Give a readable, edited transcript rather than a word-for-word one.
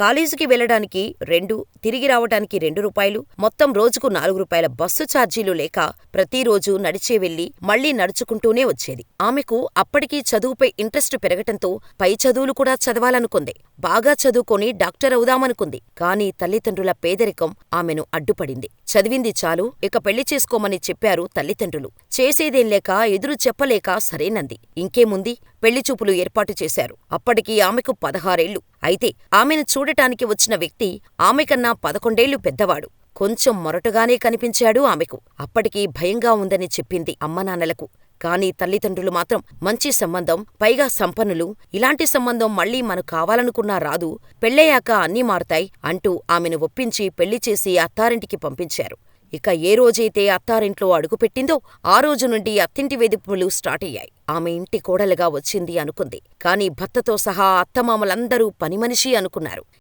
కాలేజీకి వెళ్ళడానికి 2, తిరిగి రావటానికి రూ. 2, మొత్తం రోజుకు రూ. 4 బస్సు ఛార్జీలు లేక ప్రతిరోజూ నడిచే వెళ్ళి మళ్ళీ నడుచుకుంటూనే వచ్చేది. ఆమెకు అప్పటికీ చదువుపై ఇంట్రెస్టు పెరగటంతో పై చదువులు కూడా చదవాలనుకుంది. బాగా చదువుకొని డాక్టరవుదామనుకుంది. కానీ తల్లిదండ్రుల పేదరికం ఆమెను అడ్డుపడింది. చదివింది చాలు, ఇక పెళ్లి చేసుకోమని చెప్పారు తల్లిదండ్రులు. చేసేదేం లేక ఎదురు చెప్పలేక సరేనంది. ఇంకేముంది, పెళ్లిచూపులు ఏర్పాటు చేశారు. అప్పటికి ఆమెకు 16 అయితే ఆమెను చూడటానికి వచ్చిన వ్యక్తి ఆమెకన్నా 11 పెద్దవాడు. కొంచెం మొరటుగానే కనిపించాడు ఆమెకు. అప్పటికి భయంగా ఉందని చెప్పింది అమ్మనాన్నలకు. కానీ తల్లిదండ్రులు మాత్రం మంచి సంబంధం, పైగా సంపన్నులు, ఇలాంటి సంబంధం మళ్ళీ మనకు కావాలనుకున్నా రాదు, పెళ్ళయ్యాక అన్నీ మారతాయ్ అంటూ ఆమెను ఒప్పించి పెళ్లిచేసి అత్తారింటికి పంపించారు. ఇక ఏ రోజైతే అత్తారింట్లో అడుగుపెట్టిందో ఆ రోజు నుండి అత్తింటి వేధింపులు స్టార్టయ్యాయి. ఆమె ఇంటి కోడలుగా వచ్చింది అనుకుంది. కానీ భర్తతో సహా అత్తమామలందరూ పనిమనిషి అనుకున్నారు.